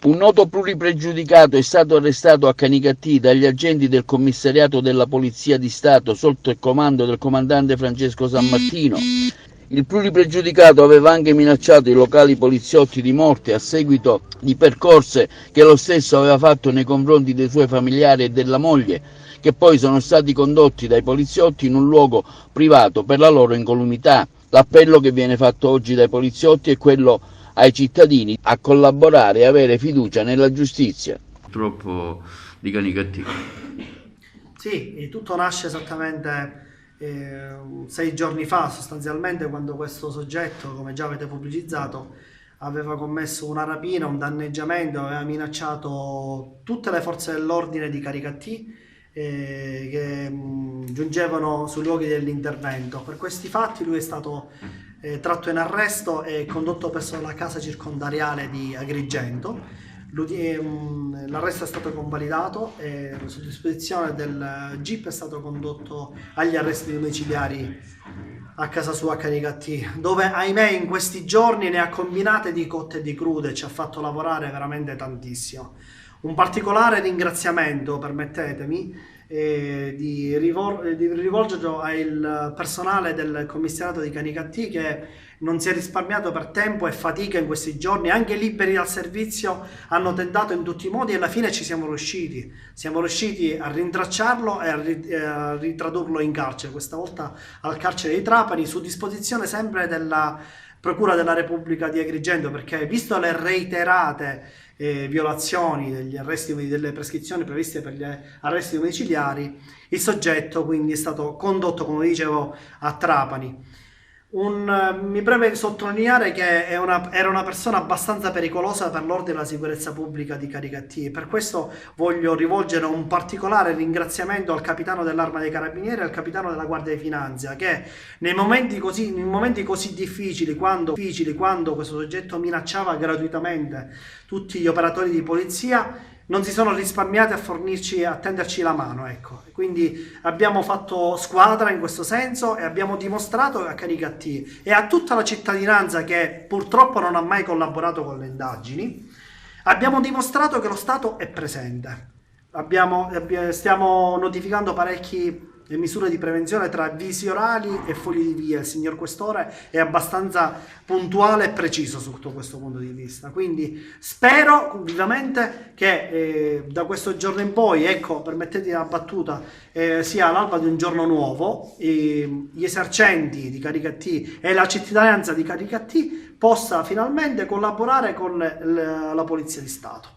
Un noto pluripregiudicato è stato arrestato a Canicattì dagli agenti del commissariato della Polizia di Stato sotto il comando del comandante Francesco Sammartino. Il pluripregiudicato aveva anche minacciato i locali poliziotti di morte a seguito di percorse che lo stesso aveva fatto nei confronti dei suoi familiari e della moglie, che poi sono stati condotti dai poliziotti in un luogo privato per la loro incolumità. L'appello che viene fatto oggi dai poliziotti è quello ai cittadini a collaborare e avere fiducia nella giustizia. Purtroppo di Canicattì. Sì, tutto nasce esattamente 6 giorni fa, sostanzialmente, quando questo soggetto, come già avete pubblicizzato, aveva commesso una rapina, un danneggiamento, aveva minacciato tutte le forze dell'ordine di Canicattì che giungevano sui luoghi dell'intervento. Per questi fatti lui è stato tratto in arresto e condotto presso la casa circondariale di Agrigento. L'arresto è stato convalidato e su disposizione del GIP è stato condotto agli arresti domiciliari a casa sua a Canicattì, dove ahimè in questi giorni ne ha combinate di cotte e di crude, ci ha fatto lavorare veramente tantissimo. Un particolare ringraziamento, permettetemi, di rivolgerlo al personale del commissariato di Canicattì, che non si è risparmiato per tempo e fatica in questi giorni, anche liberi dal servizio hanno tentato in tutti i modi e alla fine ci siamo riusciti a rintracciarlo e a ritradurlo in carcere, questa volta al carcere di Trapani, su disposizione sempre della Procura della Repubblica di Agrigento, perché visto le reiterate violazioni degli arresti, delle prescrizioni previste per gli arresti domiciliari, il soggetto quindi è stato condotto, come dicevo, a Trapani. Mi preme sottolineare che era una persona abbastanza pericolosa per l'ordine e la sicurezza pubblica di Canicattì. Per questo voglio rivolgere un particolare ringraziamento al capitano dell'Arma dei Carabinieri e al capitano della Guardia di Finanza, che nei momenti così difficili, quando questo soggetto minacciava gratuitamente tutti gli operatori di polizia, non si sono risparmiati a tenderci la mano, ecco. Quindi abbiamo fatto squadra in questo senso e abbiamo dimostrato a Canicattì e a tutta la cittadinanza, che purtroppo non ha mai collaborato con le indagini, abbiamo dimostrato che lo Stato è presente. Stiamo notificando parecchie misure di prevenzione tra avvisi orali e fogli di via. Il signor Questore è abbastanza puntuale e preciso sotto questo punto di vista, quindi spero vivamente che da questo giorno in poi, ecco, permettetemi una battuta, sia l'alba di un giorno nuovo, gli esercenti di Canicattì e la cittadinanza di Canicattì possa finalmente collaborare con la Polizia di Stato.